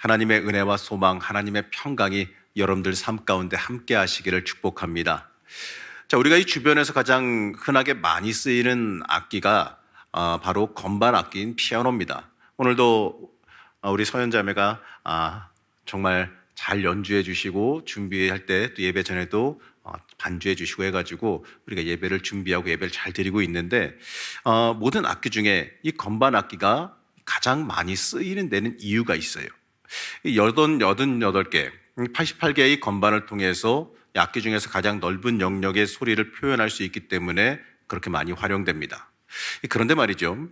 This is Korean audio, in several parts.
하나님의 은혜와 소망, 하나님의 평강이 여러분들 삶 가운데 함께 하시기를 축복합니다. 자, 우리가 이 주변에서 가장 흔하게 많이 쓰이는 악기가 바로 건반 악기인 피아노입니다. 오늘도 우리 서연자매가 정말 잘 연주해 주시고 준비할 때 또 예배 전에도 반주해 주시고 해가지고 우리가 예배를 준비하고 예배를 잘 드리고 있는데 모든 악기 중에 이 건반 악기가 가장 많이 쓰이는 데는 이유가 있어요. 88개, 88개의 건반을 통해서 악기 중에서 가장 넓은 영역의 소리를 표현할 수 있기 때문에 그렇게 많이 활용됩니다. 그런데 말이죠,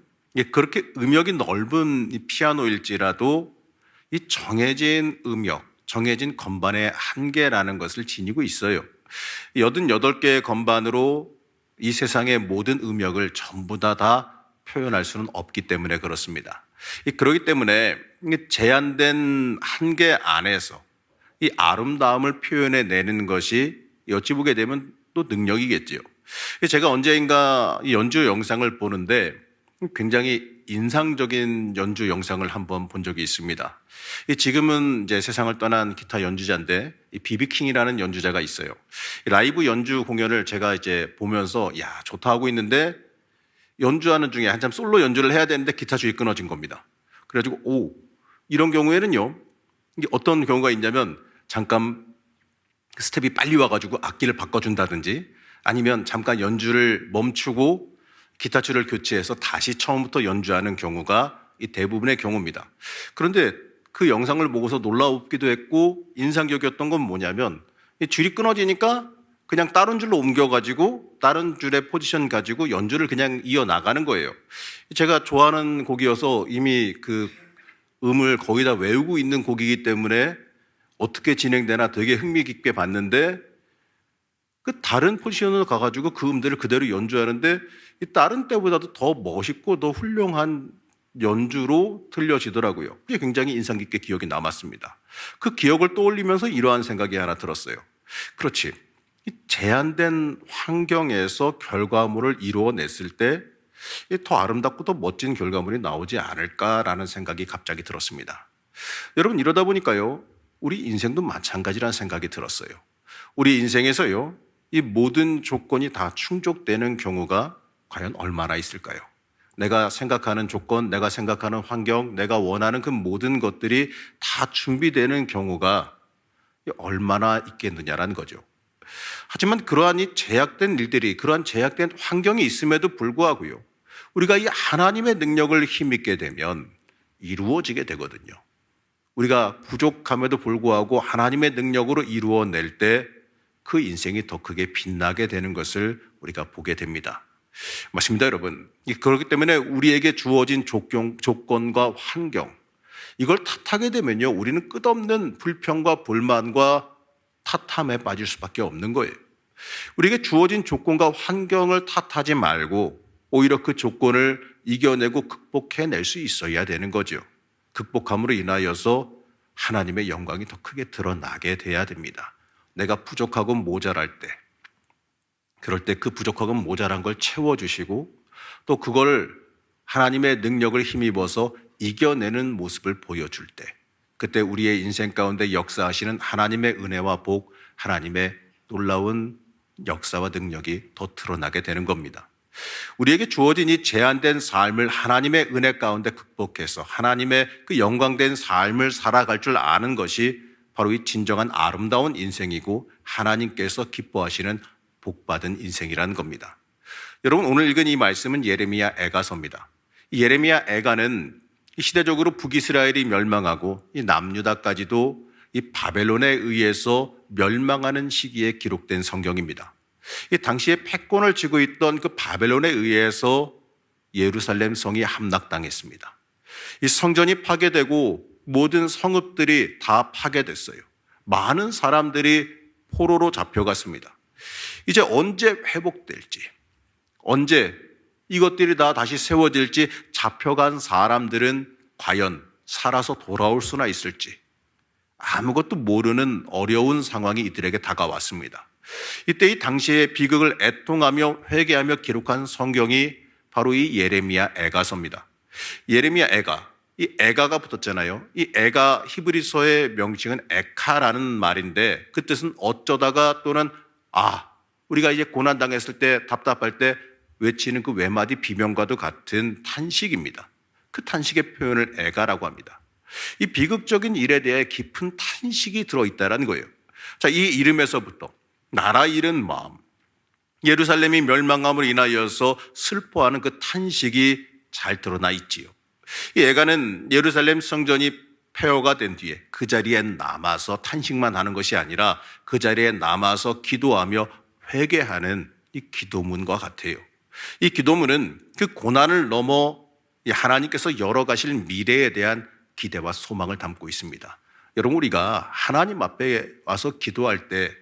그렇게 음역이 넓은 이 피아노일지라도 이 정해진 음역, 정해진 건반의 한계라는 것을 지니고 있어요. 88개의 건반으로 이 세상의 모든 음역을 전부 다 표현할 수는 없기 때문에 그렇습니다. 그렇기 때문에 제한된 한계 안에서 이 아름다움을 표현해내는 것이 어찌 보게 되면 또 능력이겠지요. 제가 언제인가 연주 영상을 보는데 굉장히 인상적인 연주 영상을 한번 본 적이 있습니다. 지금은 이제 세상을 떠난 기타 연주자인데 비비킹이라는 연주자가 있어요. 라이브 연주 공연을 제가 이제 보면서 야, 좋다 하고 있는데 연주하는 중에 한참 솔로 연주를 해야 되는데 기타 줄이 끊어진 겁니다. 그래가지고 이런 경우에는요, 이게 어떤 경우가 있냐면 잠깐 스텝이 빨리 와가지고 악기를 바꿔준다든지 아니면 잠깐 연주를 멈추고 기타 줄을 교체해서 다시 처음부터 연주하는 경우가 이 대부분의 경우입니다. 그런데 그 영상을 보고서 놀라웠기도 했고 인상적이었던 건 뭐냐면 이 줄이 끊어지니까 그냥 다른 줄로 옮겨가지고 다른 줄의 포지션 가지고 연주를 그냥 이어나가는 거예요. 제가 좋아하는 곡이어서 이미 그 음을 거의 다 외우고 있는 곡이기 때문에 어떻게 진행되나 되게 흥미깊게 봤는데 그 다른 포지션으로 가가지고 그 음들을 그대로 연주하는데 이 다른 때보다도 더 멋있고 더 훌륭한 연주로 들려지더라고요. 그게 굉장히 인상 깊게 기억이 남았습니다. 그 기억을 떠올리면서 이러한 생각이 하나 들었어요. 그렇지. 이 제한된 환경에서 결과물을 이루어냈을 때 더 아름답고 더 멋진 결과물이 나오지 않을까라는 생각이 갑자기 들었습니다. 여러분, 이러다 보니까요, 우리 인생도 마찬가지라는 생각이 들었어요. 우리 인생에서요, 이 모든 조건이 다 충족되는 경우가 과연 얼마나 있을까요? 내가 생각하는 조건, 내가 생각하는 환경, 내가 원하는 그 모든 것들이 다 준비되는 경우가 얼마나 있겠느냐라는 거죠. 하지만 그러한 이 제약된 일들이, 그러한 제약된 환경이 있음에도 불구하고요, 우리가 이 하나님의 능력을 힘입게 되면 이루어지게 되거든요. 우리가 부족함에도 불구하고 하나님의 능력으로 이루어낼 때 그 인생이 더 크게 빛나게 되는 것을 우리가 보게 됩니다. 맞습니다, 여러분. 그렇기 때문에 우리에게 주어진 조건과 환경, 이걸 탓하게 되면요, 우리는 끝없는 불평과 불만과 탓함에 빠질 수밖에 없는 거예요. 우리에게 주어진 조건과 환경을 탓하지 말고 오히려 그 조건을 이겨내고 극복해낼 수 있어야 되는 거죠. 극복함으로 인하여서 하나님의 영광이 더 크게 드러나게 돼야 됩니다. 내가 부족하고 모자랄 때, 그럴 때 그 부족하고 모자란 걸 채워주시고 또 그걸 하나님의 능력을 힘입어서 이겨내는 모습을 보여줄 때, 그때 우리의 인생 가운데 역사하시는 하나님의 은혜와 복, 하나님의 놀라운 역사와 능력이 더 드러나게 되는 겁니다. 우리에게 주어진 이 제한된 삶을 하나님의 은혜 가운데 극복해서 하나님의 그 영광된 삶을 살아갈 줄 아는 것이 바로 이 진정한 아름다운 인생이고 하나님께서 기뻐하시는 복받은 인생이라는 겁니다. 여러분, 오늘 읽은 이 말씀은 예레미야 애가서입니다. 이 예레미야 애가는 시대적으로 북이스라엘이 멸망하고 이 남유다까지도 이 바벨론에 의해서 멸망하는 시기에 기록된 성경입니다. 이 당시에 패권을 쥐고 있던 그 바벨론에 의해서 예루살렘 성이 함락당했습니다. 이 성전이 파괴되고 모든 성읍들이 다 파괴됐어요. 많은 사람들이 포로로 잡혀갔습니다. 이제 언제 회복될지, 언제 이것들이 다 다시 세워질지, 잡혀간 사람들은 과연 살아서 돌아올 수나 있을지 아무것도 모르는 어려운 상황이 이들에게 다가왔습니다. 이때 이 당시의 비극을 애통하며 회개하며 기록한 성경이 바로 이 예레미야 애가서입니다. 예레미야 애가, 이 에가가 붙었잖아요. 이 에가 히브리서의 명칭은 에카라는 말인데 그 뜻은 어쩌다가 또는 우리가 이제 고난 당했을 때 답답할 때 외치는 그 외마디 비명과도 같은 탄식입니다. 그 탄식의 표현을 에가라고 합니다. 이 비극적인 일에 대해 깊은 탄식이 들어있다는 거예요. 자, 이 이름에서부터 나라 잃은 마음, 예루살렘이 멸망함으로 인하여서 슬퍼하는 그 탄식이 잘 드러나 있지요. 이 에가는 예루살렘 성전이 폐허가 된 뒤에 그 자리에 남아서 탄식만 하는 것이 아니라 그 자리에 남아서 기도하며 회개하는 이 기도문과 같아요. 이 기도문은 그 고난을 넘어 하나님께서 열어가실 미래에 대한 기대와 소망을 담고 있습니다. 여러분, 우리가 하나님 앞에 와서 기도할 때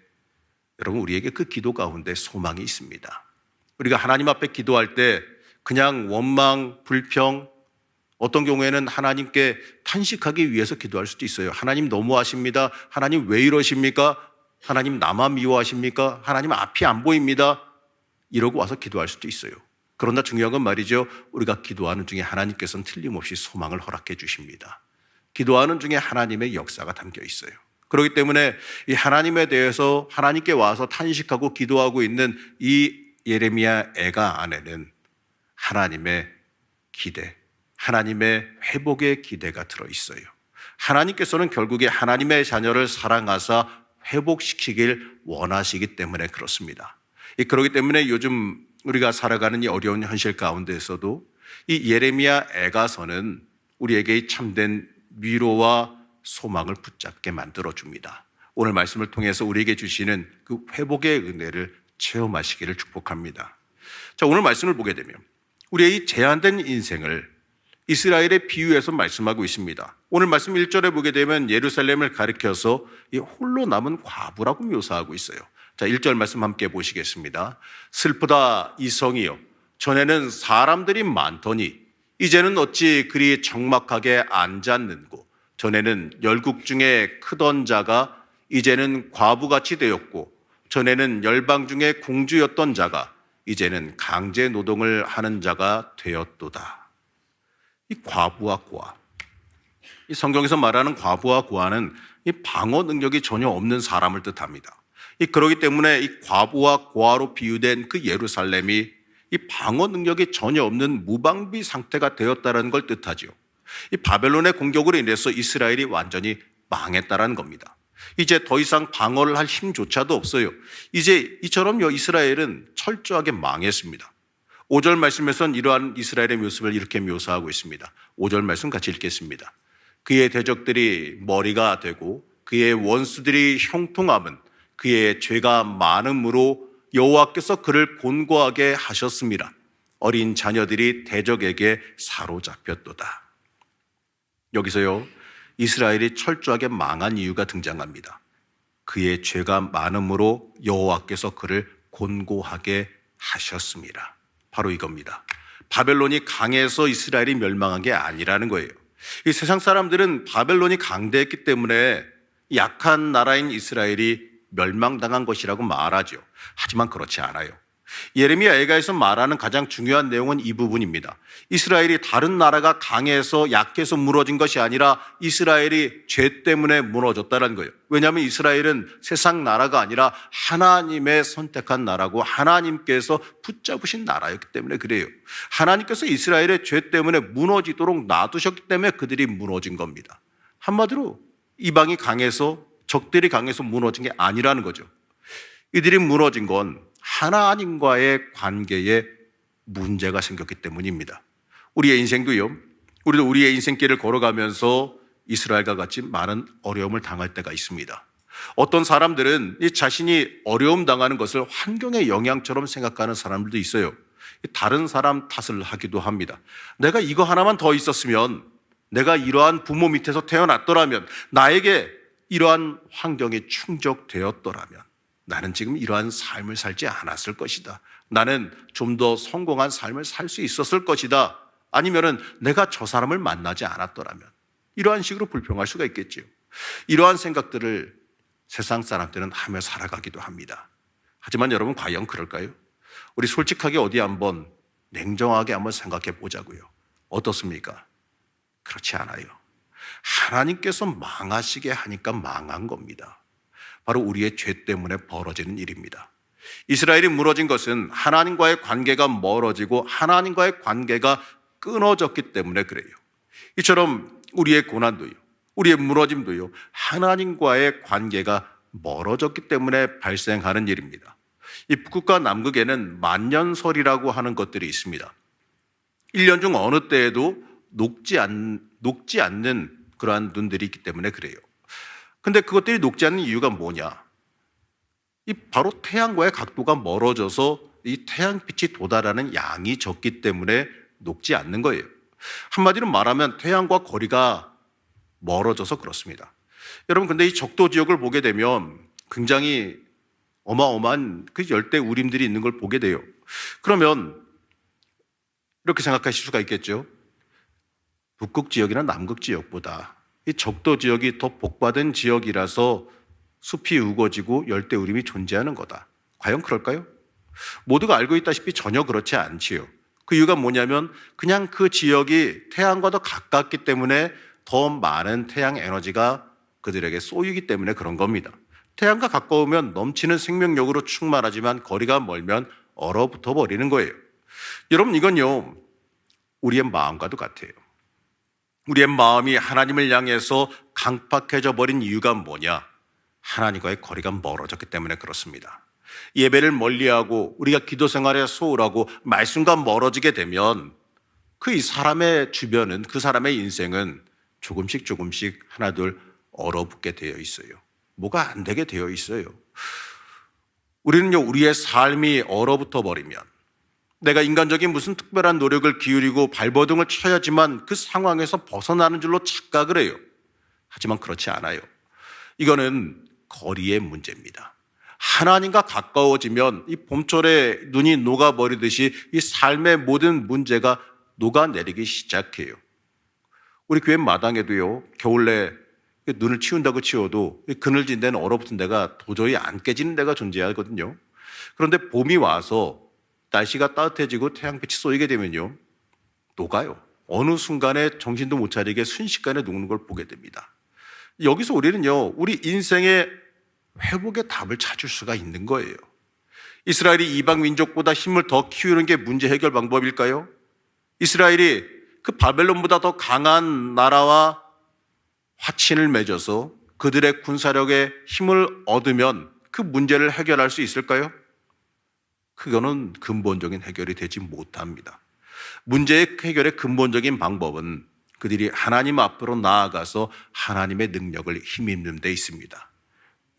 여러분, 우리에게 그 기도 가운데 소망이 있습니다. 우리가 하나님 앞에 기도할 때 그냥 원망, 불평, 어떤 경우에는 하나님께 탄식하기 위해서 기도할 수도 있어요. 하나님 너무하십니다. 하나님 왜 이러십니까? 하나님 나만 미워하십니까? 하나님 앞이 안 보입니다. 이러고 와서 기도할 수도 있어요. 그러나 중요한 건 말이죠. 우리가 기도하는 중에 하나님께서는 틀림없이 소망을 허락해 주십니다. 기도하는 중에 하나님의 역사가 담겨 있어요. 그렇기 때문에 이 하나님에 대해서 하나님께 와서 탄식하고 기도하고 있는 이 예레미야 애가 안에는 하나님의 기대, 하나님의 회복의 기대가 들어있어요. 하나님께서는 결국에 하나님의 자녀를 사랑하사 회복시키길 원하시기 때문에 그렇습니다. 그렇기 때문에 요즘 우리가 살아가는 이 어려운 현실 가운데에서도 이 예레미야 애가서는 우리에게 참된 위로와 소망을 붙잡게 만들어줍니다. 오늘 말씀을 통해서 우리에게 주시는 그 회복의 은혜를 체험하시기를 축복합니다. 자, 오늘 말씀을 보게 되면 우리의 이 제한된 인생을 이스라엘의 비유에서 말씀하고 있습니다. 오늘 말씀 1절에 보게 되면 예루살렘을 가리켜서 이 홀로 남은 과부라고 묘사하고 있어요. 자, 1절 말씀 함께 보시겠습니다. 슬프다 이 성이여, 전에는 사람들이 많더니 이제는 어찌 그리 적막하게 앉았는고, 전에는 열국 중에 크던 자가 이제는 과부같이 되었고, 전에는 열방 중에 공주였던 자가 이제는 강제 노동을 하는 자가 되었도다. 이 과부와 고아, 이 성경에서 말하는 과부와 고아는 이 방어 능력이 전혀 없는 사람을 뜻합니다. 그렇기 때문에 이 과부와 고아로 비유된 그 예루살렘이 이 방어 능력이 전혀 없는 무방비 상태가 되었다는 걸 뜻하죠. 이 바벨론의 공격으로 인해서 이스라엘이 완전히 망했다는 겁니다. 이제 더 이상 방어를 할 힘조차도 없어요. 이제 이처럼요, 이스라엘은 철저하게 망했습니다. 5절 말씀에서는 이러한 이스라엘의 모습을 이렇게 묘사하고 있습니다. 5절 말씀 같이 읽겠습니다. 그의 대적들이 머리가 되고 그의 원수들이 형통함은 그의 죄가 많음으로 여호와께서 그를 곤고하게 하셨습니다. 어린 자녀들이 대적에게 사로잡혔도다. 여기서요, 이스라엘이 철저하게 망한 이유가 등장합니다. 그의 죄가 많음으로 여호와께서 그를 곤고하게 하셨습니다. 바로 이겁니다. 바벨론이 강해서 이스라엘이 멸망한 게 아니라는 거예요. 이 세상 사람들은 바벨론이 강대했기 때문에 약한 나라인 이스라엘이 멸망당한 것이라고 말하죠. 하지만 그렇지 않아요. 예레미야 애가에서 말하는 가장 중요한 내용은 이 부분입니다. 이스라엘이 다른 나라가 강해서 약해서 무너진 것이 아니라 이스라엘이 죄 때문에 무너졌다는 거예요. 왜냐하면 이스라엘은 세상 나라가 아니라 하나님의 선택한 나라고 하나님께서 붙잡으신 나라였기 때문에 그래요. 하나님께서 이스라엘의 죄 때문에 무너지도록 놔두셨기 때문에 그들이 무너진 겁니다. 한마디로 이방이 강해서, 적들이 강해서 무너진 게 아니라는 거죠. 이들이 무너진 건 하나님과의 관계에 문제가 생겼기 때문입니다. 우리의 인생도요, 우리도 우리의 인생길을 걸어가면서 이스라엘과 같이 많은 어려움을 당할 때가 있습니다. 어떤 사람들은 이 자신이 어려움 당하는 것을 환경의 영향처럼 생각하는 사람들도 있어요. 다른 사람 탓을 하기도 합니다. 내가 이거 하나만 더 있었으면, 내가 이러한 부모 밑에서 태어났더라면, 나에게 이러한 환경이 충족되었더라면 나는 지금 이러한 삶을 살지 않았을 것이다. 나는 좀 더 성공한 삶을 살 수 있었을 것이다. 아니면은 내가 저 사람을 만나지 않았더라면, 이러한 식으로 불평할 수가 있겠죠. 이러한 생각들을 세상 사람들은 하며 살아가기도 합니다. 하지만 여러분, 과연 그럴까요? 우리 솔직하게 어디 한번 냉정하게 한번 생각해 보자고요. 어떻습니까? 그렇지 않아요. 하나님께서 망하시게 하니까 망한 겁니다. 바로 우리의 죄 때문에 벌어지는 일입니다. 이스라엘이 무너진 것은 하나님과의 관계가 멀어지고 하나님과의 관계가 끊어졌기 때문에 그래요. 이처럼 우리의 고난도요, 우리의 무너짐도요, 하나님과의 관계가 멀어졌기 때문에 발생하는 일입니다. 이 북극과 남극에는 만년설이라고 하는 것들이 있습니다. 1년 중 어느 때에도 녹지 않는 그러한 눈들이 있기 때문에 그래요. 근데 그것들이 녹지 않는 이유가 뭐냐? 이 바로 태양과의 각도가 멀어져서 이 태양빛이 도달하는 양이 적기 때문에 녹지 않는 거예요. 한마디로 말하면 태양과 거리가 멀어져서 그렇습니다. 여러분, 근데 이 적도 지역을 보게 되면 굉장히 어마어마한 그 열대 우림들이 있는 걸 보게 돼요. 그러면 이렇게 생각하실 수가 있겠죠. 북극 지역이나 남극 지역보다 이 적도 지역이 더 복받은 지역이라서 숲이 우거지고 열대 우림이 존재하는 거다. 과연 그럴까요? 모두가 알고 있다시피 전혀 그렇지 않지요. 그 이유가 뭐냐면 그냥 그 지역이 태양과 더 가깝기 때문에 더 많은 태양 에너지가 그들에게 쏘이기 때문에 그런 겁니다. 태양과 가까우면 넘치는 생명력으로 충만하지만 거리가 멀면 얼어붙어 버리는 거예요. 여러분, 이건요, 우리의 마음과도 같아요. 우리의 마음이 하나님을 향해서 강팍해져 버린 이유가 뭐냐? 하나님과의 거리가 멀어졌기 때문에 그렇습니다. 예배를 멀리하고 우리가 기도 생활에 소홀하고 말씀과 멀어지게 되면 그 이 사람의 주변은, 그 사람의 인생은 조금씩 하나둘 얼어붙게 되어 있어요. 뭐가 안 되게 되어 있어요. 우리는요, 우리의 삶이 얼어붙어 버리면 내가 인간적인 무슨 특별한 노력을 기울이고 발버둥을 쳐야지만 그 상황에서 벗어나는 줄로 착각을 해요. 하지만 그렇지 않아요. 이거는 거리의 문제입니다. 하나님과 가까워지면 이 봄철에 눈이 녹아버리듯이 이 삶의 모든 문제가 녹아내리기 시작해요. 우리 교회 마당에도요, 겨울에 눈을 치운다고 치워도 그늘진 데는 얼어붙은 데가 도저히 안 깨지는 데가 존재하거든요. 그런데 봄이 와서 날씨가 따뜻해지고 태양빛이 쏘이게 되면요, 녹아요. 어느 순간에 정신도 못 차리게 순식간에 녹는 걸 보게 됩니다. 여기서 우리는요, 우리 인생의 회복의 답을 찾을 수가 있는 거예요. 이스라엘이 이방 민족보다 힘을 더 키우는 게 문제 해결 방법일까요? 이스라엘이 그 바벨론보다 더 강한 나라와 화친을 맺어서 그들의 군사력에 힘을 얻으면 그 문제를 해결할 수 있을까요? 그거는 근본적인 해결이 되지 못합니다. 문제의 해결의 근본적인 방법은 그들이 하나님 앞으로 나아가서 하나님의 능력을 힘입는 데 있습니다.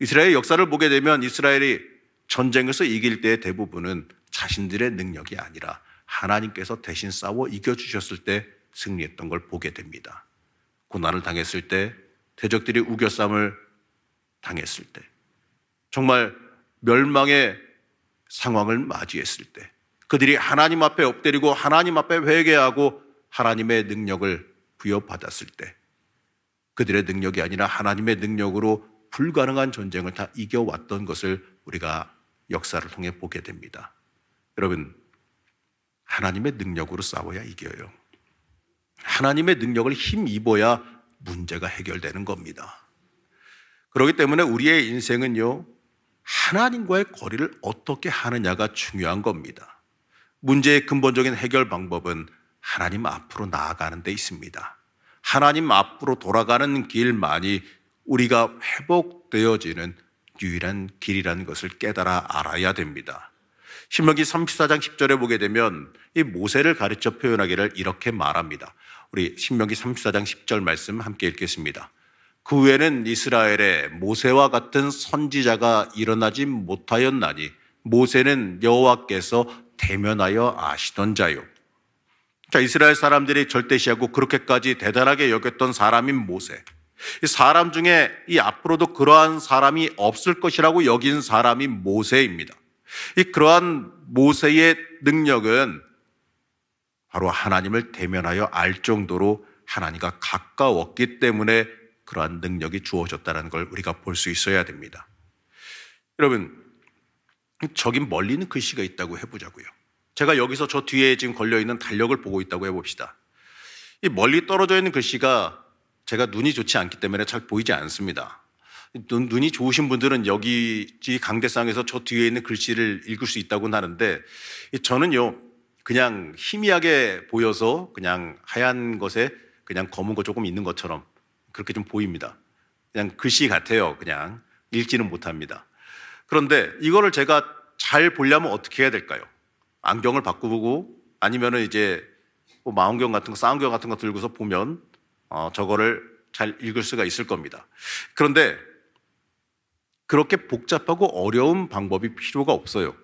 이스라엘의 역사를 보게 되면 이스라엘이 전쟁에서 이길 때의 대부분은 자신들의 능력이 아니라 하나님께서 대신 싸워 이겨주셨을 때 승리했던 걸 보게 됩니다. 고난을 당했을 때, 대적들이 우겨쌈을 당했을 때, 정말 멸망의 상황을 맞이했을 때, 그들이 하나님 앞에 엎드리고 하나님 앞에 회개하고 하나님의 능력을 부여받았을 때, 그들의 능력이 아니라 하나님의 능력으로 불가능한 전쟁을 다 이겨왔던 것을 우리가 역사를 통해 보게 됩니다. 여러분, 하나님의 능력으로 싸워야 이겨요. 하나님의 능력을 힘입어야 문제가 해결되는 겁니다. 그렇기 때문에 우리의 인생은요, 하나님과의 거리를 어떻게 하느냐가 중요한 겁니다. 문제의 근본적인 해결 방법은 하나님 앞으로 나아가는 데 있습니다. 하나님 앞으로 돌아가는 길만이 우리가 회복되어지는 유일한 길이라는 것을 깨달아 알아야 됩니다. 신명기 34장 10절에 보게 되면 이 모세를 가르쳐 표현하기를 이렇게 말합니다. 우리 신명기 34장 10절 말씀 함께 읽겠습니다. 그 후에는 이스라엘에 모세와 같은 선지자가 일어나지 못하였나니 모세는 여호와께서 대면하여 아시던 자요. 자, 이스라엘 사람들이 절대시하고 그렇게까지 대단하게 여겼던 사람인 모세. 이 사람 중에 이 앞으로도 그러한 사람이 없을 것이라고 여긴 사람이 모세입니다. 이 그러한 모세의 능력은 바로 하나님을 대면하여 알 정도로 하나님과 가까웠기 때문에 그러한 능력이 주어졌다는 걸 우리가 볼 수 있어야 됩니다. 여러분, 저기 멀리 있는 글씨가 있다고 해보자고요. 제가 여기서 저 뒤에 지금 걸려있는 달력을 보고 있다고 해봅시다. 이 멀리 떨어져 있는 글씨가 제가 눈이 좋지 않기 때문에 잘 보이지 않습니다. 눈이 좋으신 분들은 여기 강대상에서 저 뒤에 있는 글씨를 읽을 수 있다고는 하는데, 저는요 그냥 희미하게 보여서 그냥 하얀 것에 그냥 검은 거 조금 있는 것처럼 그렇게 좀 보입니다. 그냥 글씨 같아요. 그냥 읽지는 못합니다. 그런데 이거를 제가 잘 보려면 어떻게 해야 될까요? 안경을 바꾸고 아니면은 이제 뭐 망원경 같은 거, 쌍안경 같은 거 들고서 보면 저거를 잘 읽을 수가 있을 겁니다. 그런데 그렇게 복잡하고 어려운 방법이 필요가 없어요.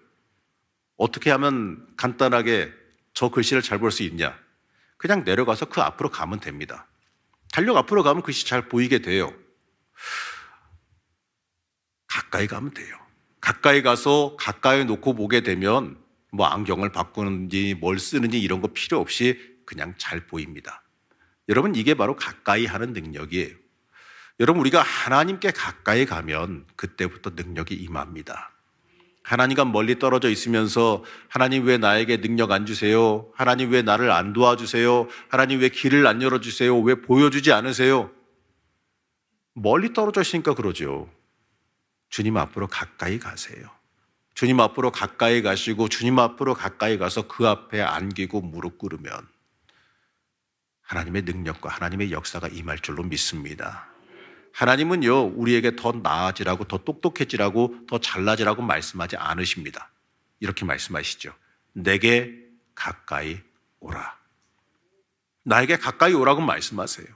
어떻게 하면 간단하게 저 글씨를 잘 볼 수 있냐? 그냥 내려가서 그 앞으로 가면 됩니다. 달력 앞으로 가면 글씨 잘 보이게 돼요. 가까이 가면 돼요. 가까이 가서 가까이 놓고 보게 되면 뭐 안경을 바꾸는지 뭘 쓰는지 이런 거 필요 없이 그냥 잘 보입니다. 여러분, 이게 바로 가까이 하는 능력이에요. 여러분, 우리가 하나님께 가까이 가면 그때부터 능력이 임합니다. 하나님과 멀리 떨어져 있으면서 하나님 왜 나에게 능력 안 주세요? 하나님 왜 나를 안 도와주세요? 하나님 왜 길을 안 열어주세요? 왜 보여주지 않으세요? 멀리 떨어져 있으니까 그러죠. 주님 앞으로 가까이 가세요. 주님 앞으로 가까이 가시고 주님 앞으로 가까이 가서 그 앞에 안기고 무릎 꿇으면 하나님의 능력과 하나님의 역사가 임할 줄로 믿습니다. 하나님은요, 우리에게 더 나아지라고, 더 똑똑해지라고, 더 잘나지라고 말씀하지 않으십니다. 이렇게 말씀하시죠. 내게 가까이 오라. 나에게 가까이 오라고 말씀하세요.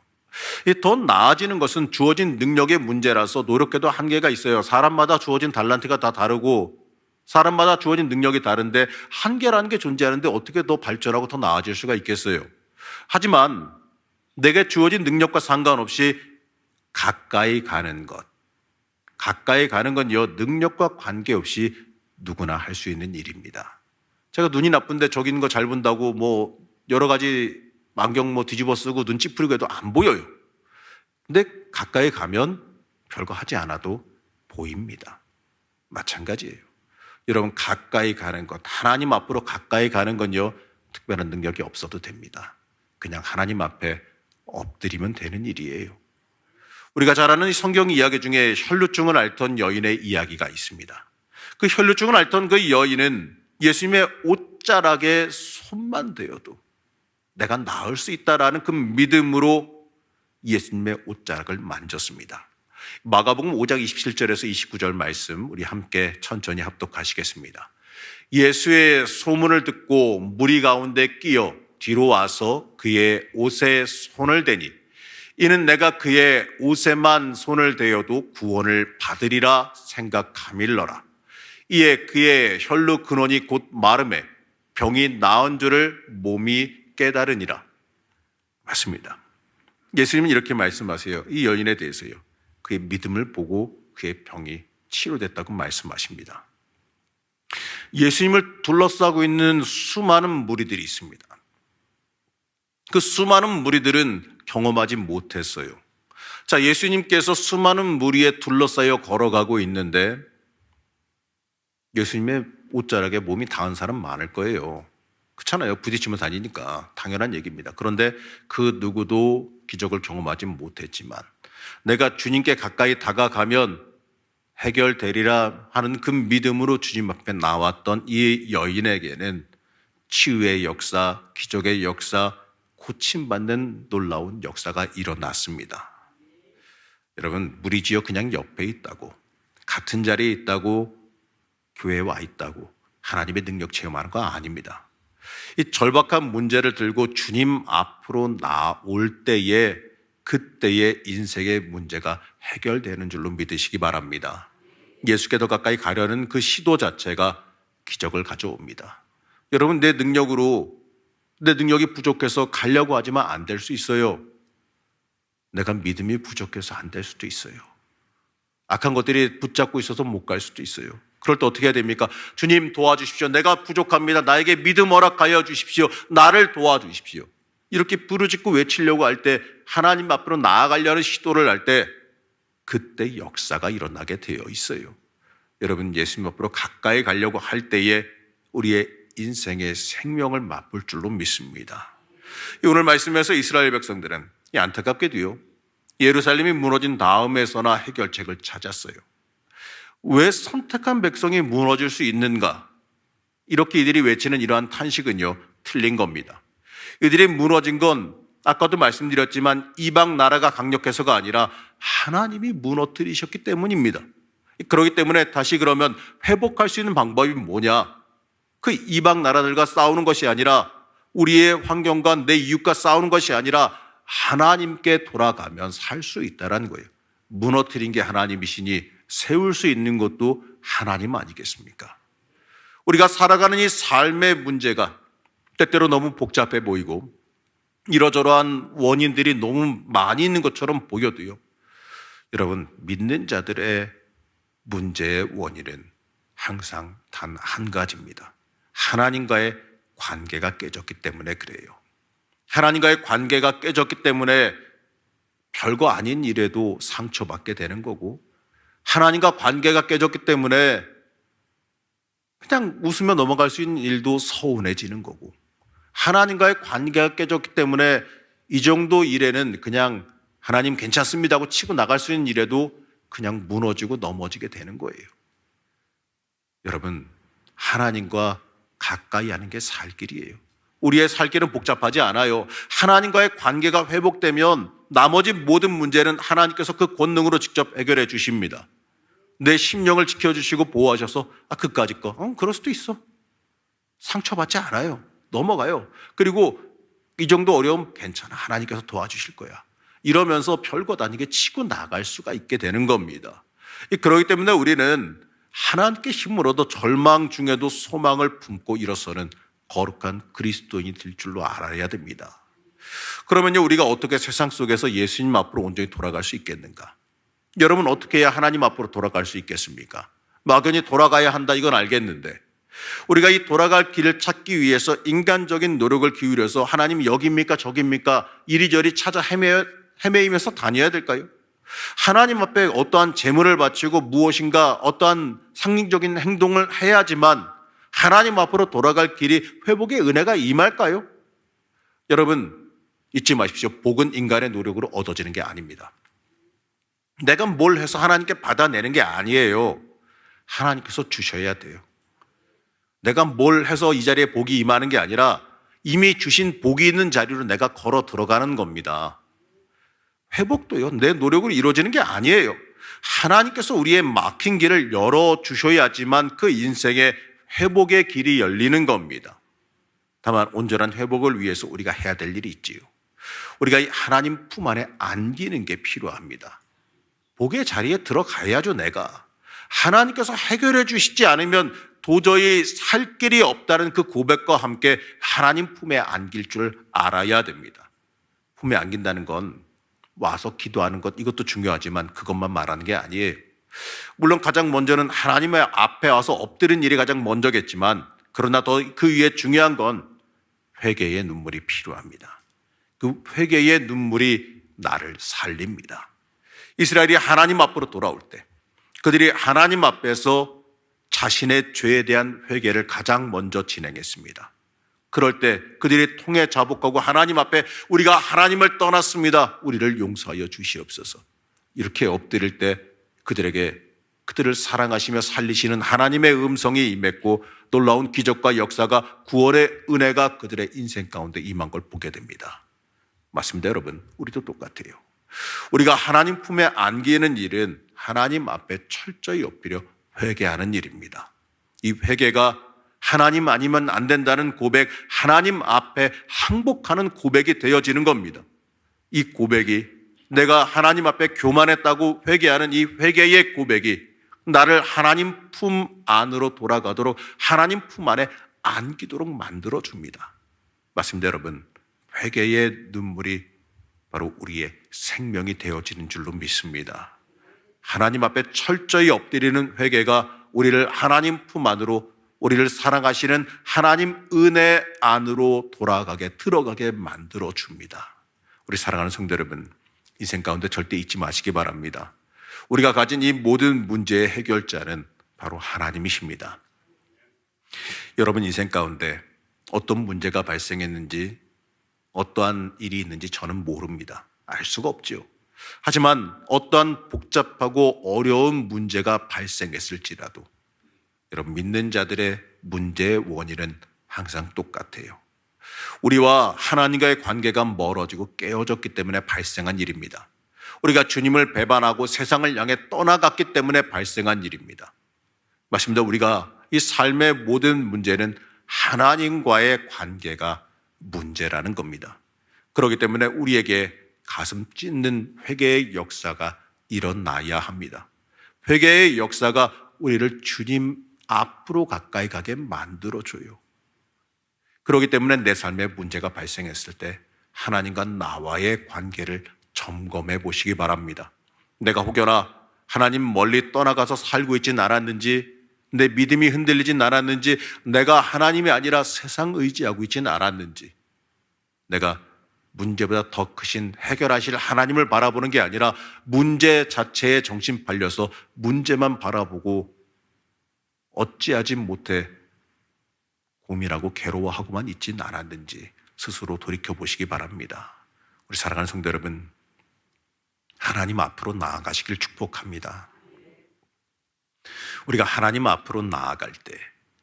더 나아지는 것은 주어진 능력의 문제라서 노력해도 한계가 있어요. 사람마다 주어진 달란트가 다 다르고 사람마다 주어진 능력이 다른데 한계라는 게 존재하는데 어떻게 더 발전하고 더 나아질 수가 있겠어요. 하지만 내게 주어진 능력과 상관없이 가까이 가는 것, 가까이 가는 건요, 능력과 관계없이 누구나 할 수 있는 일입니다. 제가 눈이 나쁜데 저기 있는 거 잘 본다고 뭐 여러 가지 안경 뭐 뒤집어 쓰고 눈 찌푸리고 해도 안 보여요. 근데 가까이 가면 별거 하지 않아도 보입니다. 마찬가지예요. 여러분, 가까이 가는 것, 하나님 앞으로 가까이 가는 건요, 특별한 능력이 없어도 됩니다. 그냥 하나님 앞에 엎드리면 되는 일이에요. 우리가 잘 아는 성경 이야기 중에 혈루증을 앓던 여인의 이야기가 있습니다. 그 혈루증을 앓던 그 여인은 예수님의 옷자락에 손만 대어도 내가 나을 수 있다라는 그 믿음으로 예수님의 옷자락을 만졌습니다. 마가복음 5장 27절에서 29절 말씀 우리 함께 천천히 합독하시겠습니다. 예수의 소문을 듣고 무리 가운데 끼어 뒤로 와서 그의 옷에 손을 대니 이는 내가 그의 옷에만 손을 대어도 구원을 받으리라 생각함일러라. 이에 그의 혈루 근원이 곧 마름에 병이 나은 줄을 몸이 깨달으니라. 맞습니다. 예수님은 이렇게 말씀하세요. 이 여인에 대해서요. 그의 믿음을 보고 그의 병이 치료됐다고 말씀하십니다. 예수님을 둘러싸고 있는 수많은 무리들이 있습니다. 그 수많은 무리들은 경험하지 못했어요. 자, 예수님께서 수많은 무리에 둘러싸여 걸어가고 있는데 예수님의 옷자락에 몸이 닿은 사람 많을 거예요. 그렇잖아요. 부딪히며 다니니까 당연한 얘기입니다. 그런데 그 누구도 기적을 경험하지 못했지만 내가 주님께 가까이 다가가면 해결되리라 하는 그 믿음으로 주님 앞에 나왔던 이 여인에게는 치유의 역사, 기적의 역사, 고침받는 놀라운 역사가 일어났습니다. 여러분, 무리지어 그냥 옆에 있다고, 같은 자리에 있다고, 교회에 와 있다고 하나님의 능력 체험하는 거 아닙니다. 이 절박한 문제를 들고 주님 앞으로 나올 때에 그때의 인생의 문제가 해결되는 줄로 믿으시기 바랍니다. 예수께 더 가까이 가려는 그 시도 자체가 기적을 가져옵니다. 여러분, 내 능력이 부족해서 가려고 하지만 안 될 수 있어요. 내가 믿음이 부족해서 안 될 수도 있어요. 악한 것들이 붙잡고 있어서 못 갈 수도 있어요. 그럴 때 어떻게 해야 됩니까? 주님 도와주십시오. 내가 부족합니다. 나에게 믿음 허락하여 주십시오. 나를 도와주십시오. 이렇게 부르짖고 외치려고 할 때, 하나님 앞으로 나아가려는 시도를 할 때 그때 역사가 일어나게 되어 있어요. 여러분, 예수님 앞으로 가까이 가려고 할 때에 우리의 인생의 생명을 맛볼 줄로 믿습니다. 오늘 말씀에서 이스라엘 백성들은 안타깝게도요, 예루살렘이 무너진 다음에서나 해결책을 찾았어요. 왜 선택한 백성이 무너질 수 있는가? 이렇게 이들이 외치는 이러한 탄식은요, 틀린 겁니다. 이들이 무너진 건 아까도 말씀드렸지만 이방 나라가 강력해서가 아니라 하나님이 무너뜨리셨기 때문입니다. 그렇기 때문에 다시 그러면 회복할 수 있는 방법이 뭐냐? 그 이방 나라들과 싸우는 것이 아니라, 우리의 환경과 내 이웃과 싸우는 것이 아니라 하나님께 돌아가면 살 수 있다는 거예요. 무너뜨린 게 하나님이시니 세울 수 있는 것도 하나님 아니겠습니까? 우리가 살아가는 이 삶의 문제가 때때로 너무 복잡해 보이고 이러저러한 원인들이 너무 많이 있는 것처럼 보여도요, 여러분, 믿는 자들의 문제의 원인은 항상 단 한 가지입니다. 하나님과의 관계가 깨졌기 때문에 그래요. 하나님과의 관계가 깨졌기 때문에 별거 아닌 일에도 상처받게 되는 거고, 하나님과 관계가 깨졌기 때문에 그냥 웃으며 넘어갈 수 있는 일도 서운해지는 거고, 하나님과의 관계가 깨졌기 때문에 이 정도 일에는 그냥 하나님 괜찮습니다 하고 치고 나갈 수 있는 일에도 그냥 무너지고 넘어지게 되는 거예요. 여러분, 하나님과 가까이 하는 게 살 길이에요. 우리의 살 길은 복잡하지 않아요. 하나님과의 관계가 회복되면 나머지 모든 문제는 하나님께서 그 권능으로 직접 해결해 주십니다. 내 심령을 지켜주시고 보호하셔서 그까짓 거 그럴 수도 있어, 상처받지 않아요. 넘어가요. 그리고 이 정도 어려움 괜찮아, 하나님께서 도와주실 거야, 이러면서 별것 아니게 치고 나갈 수가 있게 되는 겁니다. 그렇기 때문에 우리는 하나님께 힘을 얻어 절망 중에도 소망을 품고 일어서는 거룩한 그리스도인이 될 줄로 알아야 됩니다. 그러면요, 우리가 어떻게 세상 속에서 예수님 앞으로 온전히 돌아갈 수 있겠는가? 여러분, 어떻게 해야 하나님 앞으로 돌아갈 수 있겠습니까? 막연히 돌아가야 한다, 이건 알겠는데, 우리가 이 돌아갈 길을 찾기 위해서 인간적인 노력을 기울여서 하나님 여기입니까 저기입니까 이리저리 찾아 헤매이면서 다녀야 될까요? 하나님 앞에 어떠한 제물을 바치고 무엇인가 어떠한 상징적인 행동을 해야지만 하나님 앞으로 돌아갈 길이, 회복의 은혜가 임할까요? 여러분, 잊지 마십시오. 복은 인간의 노력으로 얻어지는 게 아닙니다. 내가 뭘 해서 하나님께 받아내는 게 아니에요. 하나님께서 주셔야 돼요. 내가 뭘 해서 이 자리에 복이 임하는 게 아니라 이미 주신 복이 있는 자리로 내가 걸어 들어가는 겁니다. 회복도요, 내 노력으로 이루어지는 게 아니에요. 하나님께서 우리의 막힌 길을 열어주셔야지만 그 인생의 회복의 길이 열리는 겁니다. 다만 온전한 회복을 위해서 우리가 해야 될 일이 있지요. 우리가 이 하나님 품 안에 안기는 게 필요합니다. 복의 자리에 들어가야죠. 내가 하나님께서 해결해 주시지 않으면 도저히 살 길이 없다는 그 고백과 함께 하나님 품에 안길 줄 알아야 됩니다. 품에 안긴다는 건 와서 기도하는 것, 이것도 중요하지만 그것만 말하는 게 아니에요. 물론 가장 먼저는 하나님의 앞에 와서 엎드리는 일이 가장 먼저겠지만, 그러나 더 그 위에 중요한 건 회개의 눈물이 필요합니다. 그 회개의 눈물이 나를 살립니다. 이스라엘이 하나님 앞으로 돌아올 때 그들이 하나님 앞에서 자신의 죄에 대한 회개를 가장 먼저 진행했습니다. 그럴 때 그들이 통해 자복하고 하나님 앞에 우리가 하나님을 떠났습니다, 우리를 용서하여 주시옵소서, 이렇게 엎드릴 때 그들을 사랑하시며 살리시는 하나님의 음성이 임했고 놀라운 기적과 역사가, 구원의 은혜가 그들의 인생 가운데 임한 걸 보게 됩니다. 맞습니다, 여러분. 우리도 똑같아요. 우리가 하나님 품에 안기는 일은 하나님 앞에 철저히 엎드려 회개하는 일입니다. 이 회개가 하나님 아니면 안 된다는 고백, 하나님 앞에 항복하는 고백이 되어지는 겁니다. 이 고백이, 내가 하나님 앞에 교만했다고 회개하는 이 회개의 고백이 나를 하나님 품 안으로 돌아가도록, 하나님 품 안에 안기도록 만들어줍니다. 맞습니다, 여러분. 회개의 눈물이 바로 우리의 생명이 되어지는 줄로 믿습니다. 하나님 앞에 철저히 엎드리는 회개가 우리를 하나님 품 안으로, 우리를 사랑하시는 하나님 은혜 안으로 들어가게 만들어줍니다. 우리 사랑하는 성도 여러분, 인생 가운데 절대 잊지 마시기 바랍니다. 우리가 가진 이 모든 문제의 해결자는 바로 하나님이십니다. 여러분 인생 가운데 어떤 문제가 발생했는지 어떠한 일이 있는지 저는 모릅니다. 알 수가 없지요. 하지만 어떠한 복잡하고 어려운 문제가 발생했을지라도 여러분, 믿는 자들의 문제의 원인은 항상 똑같아요. 우리와 하나님과의 관계가 멀어지고 깨어졌기 때문에 발생한 일입니다. 우리가 주님을 배반하고 세상을 향해 떠나갔기 때문에 발생한 일입니다. 맞습니다. 우리가 이 삶의 모든 문제는 하나님과의 관계가 문제라는 겁니다. 그렇기 때문에 우리에게 가슴 찢는 회개의 역사가 일어나야 합니다. 회개의 역사가 우리를 주님 앞으로 가까이 가게 만들어줘요. 그렇기 때문에 내 삶에 문제가 발생했을 때 하나님과 나와의 관계를 점검해 보시기 바랍니다. 내가 혹여나 하나님 멀리 떠나가서 살고 있진 않았는지, 내 믿음이 흔들리진 않았는지, 내가 하나님이 아니라 세상 의지하고 있진 않았는지, 내가 문제보다 더 크신 해결하실 하나님을 바라보는 게 아니라 문제 자체에 정신 팔려서 문제만 바라보고 어찌하지 못해 고민하고 괴로워하고만 있진 않았는지 스스로 돌이켜보시기 바랍니다. 우리 사랑하는 성도 여러분, 하나님 앞으로 나아가시길 축복합니다. 우리가 하나님 앞으로 나아갈 때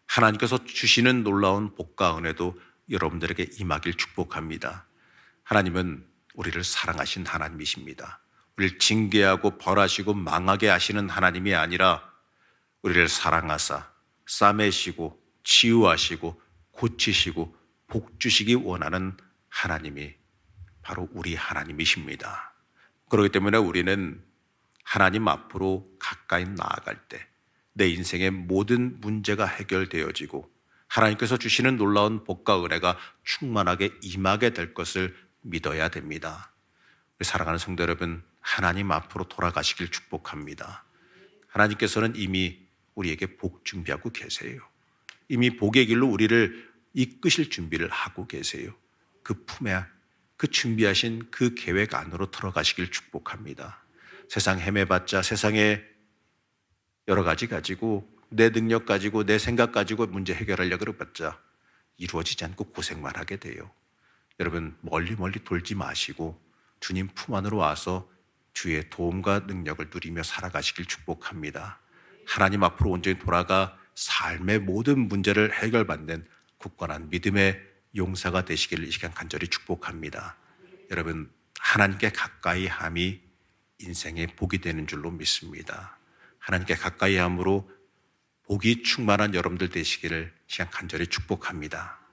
하나님께서 주시는 놀라운 복과 은혜도 여러분들에게 임하길 축복합니다. 하나님은 우리를 사랑하신 하나님이십니다. 우리를 징계하고 벌하시고 망하게 하시는 하나님이 아니라 우리를 사랑하사 싸매시고 치유하시고 고치시고 복 주시기 원하는 하나님이 바로 우리 하나님이십니다. 그렇기 때문에 우리는 하나님 앞으로 가까이 나아갈 때 내 인생의 모든 문제가 해결되어지고 하나님께서 주시는 놀라운 복과 은혜가 충만하게 임하게 될 것을 믿어야 됩니다. 우리 사랑하는 성도 여러분, 하나님 앞으로 돌아가시길 축복합니다. 하나님께서는 이미 우리에게 복 준비하고 계세요. 이미 복의 길로 우리를 이끄실 준비를 하고 계세요. 그 품에 그 준비하신 그 계획 안으로 들어가시길 축복합니다. 세상 헤매봤자, 세상에 여러 가지 가지고 내 능력 가지고 내 생각 가지고 문제 해결하려고 그래봤자 이루어지지 않고 고생만 하게 돼요. 여러분, 멀리 돌지 마시고 주님 품 안으로 와서 주의 도움과 능력을 누리며 살아가시길 축복합니다. 하나님 앞으로 온전히 돌아가 삶의 모든 문제를 해결받는 굳건한 믿음의 용사가 되시기를 이 시간 간절히 축복합니다. 여러분, 하나님께 가까이 함이 인생의 복이 되는 줄로 믿습니다. 하나님께 가까이 함으로 복이 충만한 여러분들 되시기를 이 시간 간절히 축복합니다.